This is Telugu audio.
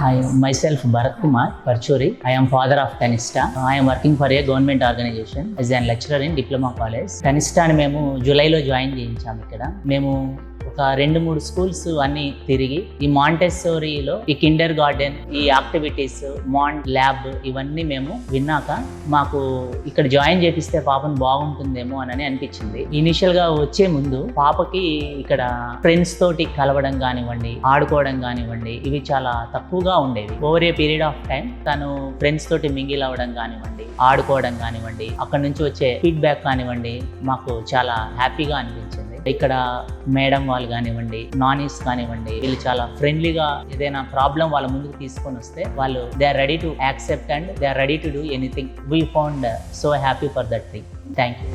Hi, myself Bharat Kumar Parchuri. I am father of Tanista. I am working for a government organization as a lecturer in Diploma College. Tanista ni మేము జూలైలో జాయిన్ చేయించాము. ఇక్కడ మేము ఒక 2-3 స్కూల్స్ అన్ని తిరిగి ఈ మాంటెస్సోరీలో ఈ కిండర్ గార్డెన్, ఈ యాక్టివిటీస్, మాంట్ ల్యాబ్ ఇవన్నీ మేము విన్నాక మాకు ఇక్కడ జాయిన్ చేపిస్తే పాపను బాగుంటుందేమో అని అనిపించింది. ఇనిషియల్ గా వచ్చే ముందు పాపకి ఇక్కడ ఫ్రెండ్స్ తోటి కలవడం కానివ్వండి, ఆడుకోవడం కానివ్వండి, ఇవి చాలా తక్కువగా ఉండేవి. Over a period of time తను ఫ్రెండ్స్ తోటి మింగిల్ అవ్వడం కానివ్వండి, ఆడుకోవడం కానివ్వండి, అక్కడ నుంచి వచ్చే ఫీడ్బ్యాక్ కానివ్వండి మాకు చాలా హ్యాపీగా అనిపించింది. ఇక్కడ మేడం వాళ్ళు కానివ్వండి, నానీస్ కానివ్వండి, వీళ్ళు చాలా ఫ్రెండ్లీగా ఏదైనా ప్రాబ్లం వాళ్ళ ముందుకు తీసుకొని వస్తే వాళ్ళు they are ready to accept and they are ready to do anything. We found so happy for that thing. Thank you.